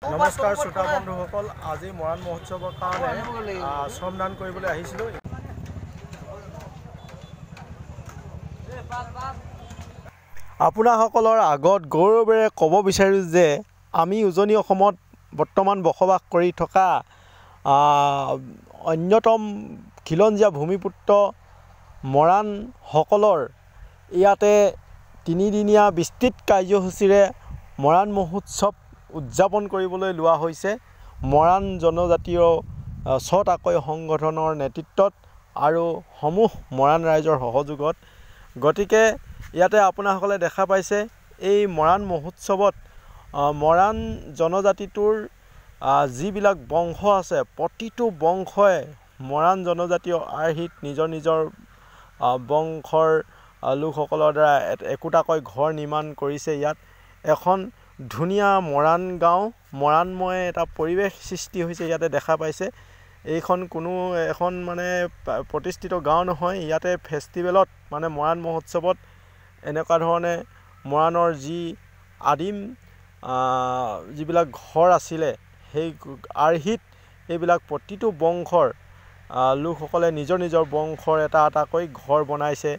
নমস্কাৰ শ্ৰোতা বন্ধুসকল, আজি মৰাণ মহোৎসৱৰ কাৰণে শ্ৰমদান কৰিবলৈ আহিছিলোঁ। আপোনাসকলৰ আগত গৌৰৱেৰে ক'ব বিচাৰোঁ যে আমি উজনি অসমত বৰ্তমান বসবাস কৰি থকা অন্যতম খিলঞ্জীয়া ভূমিপুত্ৰ মৰাণসকলৰ ইয়াতে তিনিদিনীয়া বিস্তৃত কাৰ্যসূচীৰে মৰাণ মহোৎসৱ উদযাপন কৰিবলৈ লোৱা হৈছে। মৰাণ জনজাতীয় ছটাকৈ সংগঠনৰ নেতৃত্বত আৰু সমূহ মৰাণ ৰাইজৰ সহযোগত। গতিকে ইয়াতে আপোনাসকলে দেখা পাইছে এই মৰাণ মহোৎসৱত মৰাণ জনজাতিটোৰ যিবিলাক বংশ আছে, প্ৰতিটো বংশই মৰাণ জনজাতীয় আৰ্হিত নিজৰ নিজৰ বংশৰ লোকসকলৰ দ্বাৰা একোটাকৈ ঘৰ নিৰ্মাণ কৰিছে। ইয়াত এখন ধুনীয়া মৰাণ গাঁও, মৰাণময় এটা পৰিৱেশ সৃষ্টি হৈছে। ইয়াতে দেখা পাইছে এইখন কোনো এখন মানে প্ৰতিষ্ঠিত গাঁও নহয়। ইয়াতে ফেষ্টিভেলত মানে মৰাণ মহোৎসৱত এনেকুৱা ধৰণে মৰাণৰ যি আদিম যিবিলাক ঘৰ আছিলে সেই আৰ্হিত এইবিলাক প্ৰতিটো বংশৰ লোকসকলে নিজৰ নিজৰ বংশৰ এটা এটাকৈ ঘৰ বনাইছে।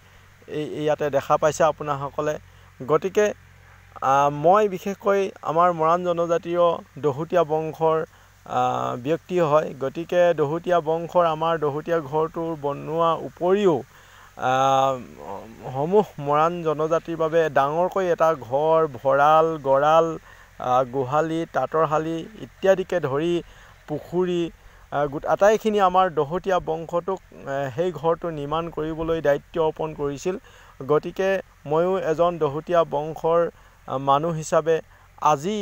ইয়াতে দেখা পাইছে আপোনাসকলে। গতিকে মই বিশেষকৈ আমাৰ মৰাণ জনজাতীয় দহোটীয়া বংশৰ ব্যক্তি হয়। গতিকে দহোটীয়া বংশৰ আমাৰ দহোটীয়া ঘৰটোৰ বনোৱাৰ উপৰিও সমূহ মৰাণ জনজাতিৰ বাবে ডাঙৰকৈ এটা ঘৰ, ভঁৰাল, গঁৰাল, গোহালি, তাঁতৰ শালি ইত্যাদিকে ধৰি পুখুৰী আটাইখিনি আমাৰ দহোটীয়া বংশটোক সেই ঘৰটো নিৰ্মাণ কৰিবলৈ দায়িত্ব অৰ্পণ কৰিছিল। গতিকে ময়ো এজন দহোটীয়া বংশৰ মানুহ হিচাপে আজি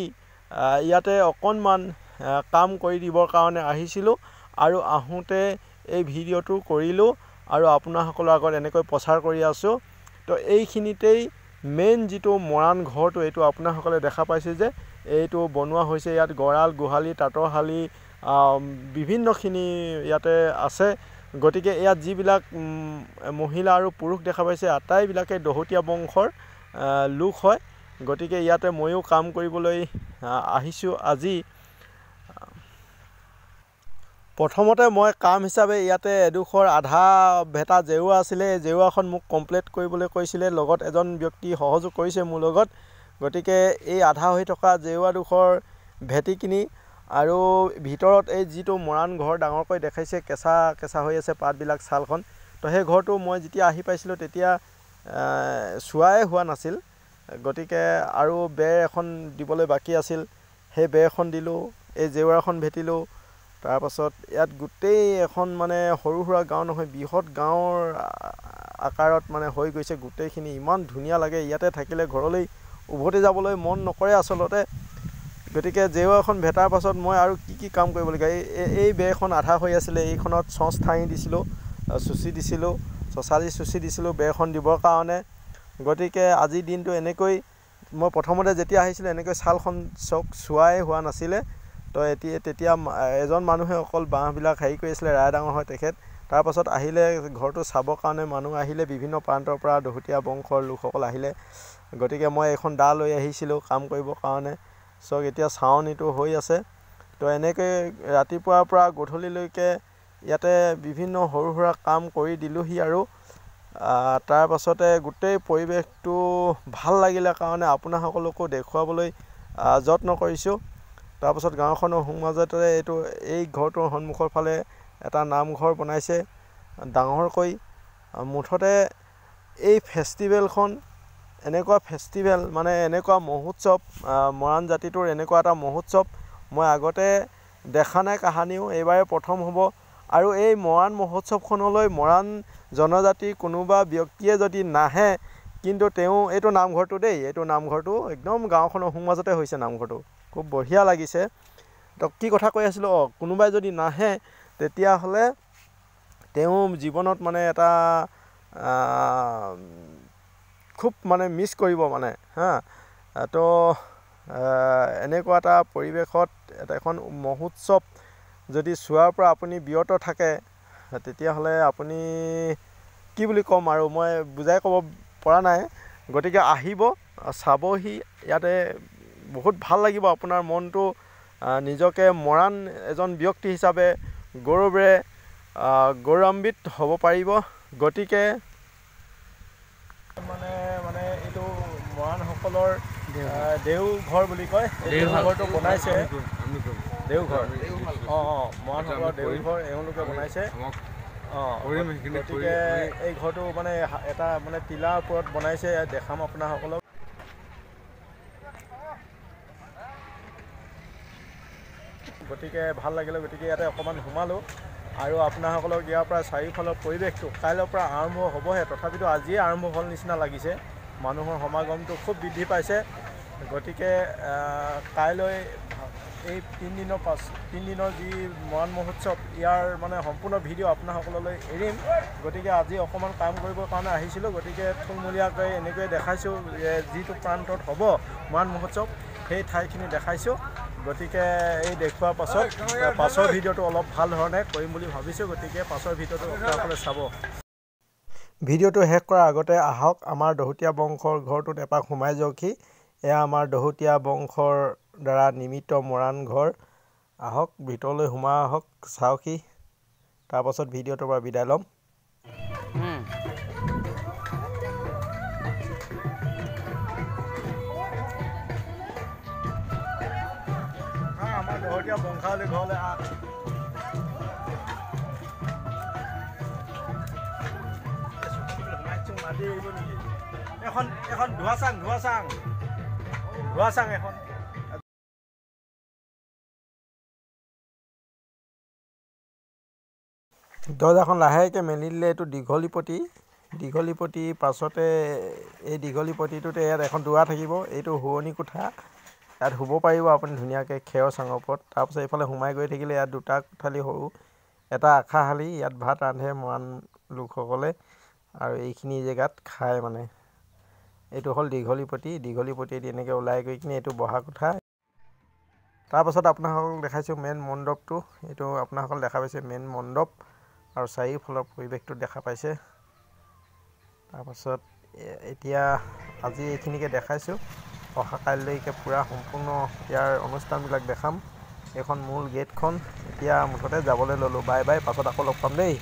ইয়াতে অকণমান কাম কৰি দিবৰ কাৰণে আহিছিলোঁ আৰু আহোঁতে এই ভিডিঅ'টো কৰিলোঁ আৰু আপোনাসকলৰ আগত এনেকৈ প্ৰচাৰ কৰি আছোঁ। তো এইখিনিতেই মেইন যিটো মৰাণ ঘৰটো, এইটো আপোনাসকলে দেখা পাইছে যে এইটো বনোৱা হৈছে। ইয়াত গঁৰাল, গোহালি, তাঁতৰ শালি বিভিন্নখিনি ইয়াতে আছে। গতিকে ইয়াত যিবিলাক মহিলা আৰু পুৰুষ দেখা পাইছে আটাইবিলাকে দহোটীয়া বংশৰ লোক হয়। গতিকে ইয়াতে ময়ো কাম কৰিবলৈ আহিছোঁ আজি। প্ৰথমতে মই কাম হিচাপে ইয়াতে এডোখৰ আধা ভেটা জেওৰা আছিলে, এই জেওৰাখন মোক কমপ্লিট কৰিবলৈ কৈছিলে। লগত এজন ব্যক্তি সহযোগ কৰিছে মোৰ লগত। গতিকে এই আধা হৈ থকা জেওৰাডোখৰ ভেটি কিনি আৰু ভিতৰত এই যিটো মৰাণ ঘৰ ডাঙৰকৈ দেখাইছে, কেঁচা কেঁচা হৈ আছে পাতবিলাক, ছালখন। তো সেই ঘৰটো মই যেতিয়া আহি পাইছিলোঁ তেতিয়া চোৱাই হোৱা নাছিল। গতিকে আৰু বেৰ এখন দিবলৈ বাকী আছিল, সেই বেৰ এখন দিলোঁ, এই জেওৰাখন ভেটিলোঁ। তাৰপাছত ইয়াত গোটেই এখন মানে সৰু সুৰা গাঁও নহয়, বৃহৎ গাঁৱৰ আকাৰত মানে হৈ গৈছে গোটেইখিনি। ইমান ধুনীয়া লাগে, ইয়াতে থাকিলে ঘৰলৈ উভতি যাবলৈ মন নকৰে আচলতে। গতিকে জেওৰাখন ভেটাৰ পাছত মই আৰু কি কাম কৰিবলগীয়া, এই বেৰখন আধা হৈ আছিলে, এইখনত চচ ঠাঙি দিছিলোঁ, চুচি দিছিলোঁ, চচালি চুচি দিছিলোঁ বেৰখন দিবৰ কাৰণে। গতিকে আজিৰ দিনটো এনেকৈ, মই প্ৰথমতে যেতিয়া আহিছিলোঁ এনেকৈ ছালখন চোৱাই হোৱা নাছিলে। তো তেতিয়া এজন মানুহে অকল বাঁহবিলাক হেৰি কৰি আছিলে, ৰায় ডাঙৰ হয় তেখেত। তাৰপাছত আহিলে ঘৰটো চাবৰ কাৰণে মানুহ আহিলে, বিভিন্ন প্ৰান্তৰ পৰা দহোটীয়া বংশৰ লোকসকল আহিলে। গতিকে মই এখন দা লৈ আহিছিলোঁ কাম কৰিবৰ কাৰণে। চাওক এতিয়া ছাউনিটো হৈ আছে। তো এনেকৈ ৰাতিপুৱাৰ পৰা গধূলিলৈকে ইয়াতে বিভিন্ন সৰু সুৰা কাম কৰি দিলোঁহি আৰু তাৰ পাছতে গোটেই পৰিৱেশটো ভাল লাগিলে কাৰণে আপোনাসকলকো দেখুৱাবলৈ যত্ন কৰিছোঁ। তাৰপাছত গাঁওখনৰ সোঁমাজতে এই ঘৰটোৰ সন্মুখৰ ফালে এটা নামঘৰ বনাইছে ডাঙৰকৈ। মুঠতে এই ফেষ্টিভেলখন এনেকুৱা ফেষ্টিভেল, মানে এনেকুৱা মহোৎসৱ, মৰাণ জাতিটোৰ এনেকুৱা এটা মহোৎসৱ মই আগতে দেখা নাই কাহানিও, এইবাৰে প্ৰথম হ'ব। আৰু এই মৰাণ মহোৎসৱখনলৈ মৰাণ জনজাতিৰ কোনোবা ব্যক্তিয়ে যদি নাহে, কিন্তু এইটো নামঘৰটো দেই, এইটো নামঘৰটো একদম গাঁওখনৰ সোঁমাজতে হৈছে নামঘৰটো, খুব বঢ়িয়া লাগিছে। তো কি কথা কৈ আছিলোঁ, কোনোবাই যদি নাহে তেতিয়াহ'লে তেওঁ জীৱনত মানে এটা খুব মানে মিছ কৰিব মানে তো এনেকুৱা এটা পৰিৱেশত এখন মহোৎসৱ যদি চোৱাৰ পৰা আপুনি বিৰত থাকে তেতিয়াহ'লে আপুনি কি বুলি ক'ম আৰু, মই বুজাই ক'ব পৰা নাই। গতিকে আহিব, চাবহি, ইয়াতে বহুত ভাল লাগিব, আপোনাৰ মনটো নিজকে মৰাণ এজন ব্যক্তি হিচাপে গৌৰৱান্বিত হ'ব পাৰিব। গতিকে মানে এইটো মৰাণসকলৰ দেওঘৰ বুলি কয়। দেওঘৰটো বনাইছে দেওঘৰ মৰাণসকলৰ দেওঘৰ এওঁলোকে বনাইছে। গতিকে এই ঘৰটো মানে এটা মানে টিলাৰ ওপৰত বনাইছে, দেখাম আপোনাসকলক। গতিকে ভাল লাগিলে, গতিকে ইয়াতে অকণমান সোমালোঁ আৰু আপোনাসকলক ইয়াৰ পৰা চাৰিওফালৰ পৰিৱেশটো কাইলৈৰ পৰা আৰম্ভ হ'বহে, তথাপিতো আজিয়ে আৰম্ভ হ'ল নিচিনা লাগিছে। মানুহৰ সমাগমটো খুব বৃদ্ধি পাইছে। গতিকে কাইলৈ এই 3 দিনৰ যি মৰাণ মহোৎসৱ, ইয়াৰ মানে সম্পূৰ্ণ ভিডিঅ' আপোনাসকললৈ এৰিম। গতিকে আজি অকণমান কাম কৰিবৰ কাৰণে আহিছিলোঁ। গতিকে থুলমূলীয়াকৈ এনেকৈয়ে দেখাইছোঁ যিটো প্ৰান্তত হ'ব মৰাণ মহোৎসৱ সেই ঠাইখিনি দেখাইছোঁ। গতিকে এই দেখুৱাৰ পাছৰ ভিডিঅ'টো অলপ ভাল ধৰণে কৰিম বুলি ভাবিছোঁ। গতিকে পাছৰ ভিডিঅ'টো আপোনালোকে চাব। ভিডিঅ'টো শেষ কৰাৰ আগতে আহক আমাৰ দহোটীয়া বংশৰ ঘৰটোত এপাক সোমাই যাওকহি। এয়া আমাৰ দহোটীয়া বংশৰ দ্বাৰা নিৰ্মিত মৰাণ ঘৰ। আহক ভিতৰলৈ সোমাই আহক, চাওকহি। তাৰপাছত ভিডিঅ'টোৰ পৰা বিদায় ল'ম। আমাৰ দহোটীয়া বংশাৱলী ঘৰলৈ এখন ধোঁৱাচাং এখন দৰ্জাখন লাহেকৈ মেলি দিলে। এইটো দীঘলীপতি পাছতে এই দীঘলীপতিটোতে ইয়াত এখন দুৱাৰ থাকিব। এইটো শুৱনি কোঠা, ইয়াত শুব পাৰিব আপুনি ধুনীয়াকৈ খেৰৰ চাঙৰ ওপৰত। তাৰপিছত এইফালে সোমাই গৈ থাকিলে ইয়াত দুটা কোঠালি সৰু, এটা আশাশালী, ইয়াত ভাত ৰান্ধে মৰাণ লোকসকলে আৰু এইখিনি জেগাত খায় মানে। এইটো হ'ল দীঘলীপতিয়েদি এনেকৈ ওলাই গৈ কিনে এইটো বহা কোঠা। তাৰপাছত আপোনাসকলক দেখাইছোঁ মেইন মণ্ডপটো। এইটো আপোনাসকল দেখা পাইছে মেইন মণ্ডপ আৰু চাৰিওফালৰ পৰিৱেশটো দেখা পাইছে। তাৰপাছত এতিয়া আজি এইখিনিকে দেখাইছোঁ। অহা কাইলৈকে পূৰা সম্পূৰ্ণ ইয়াৰ অনুষ্ঠানবিলাক দেখাম। এইখন মূল গেটখন। এতিয়া মুঠতে যাবলৈ ল'লোঁ। বাই বাই, পাছত আকৌ লগ পাম দেই।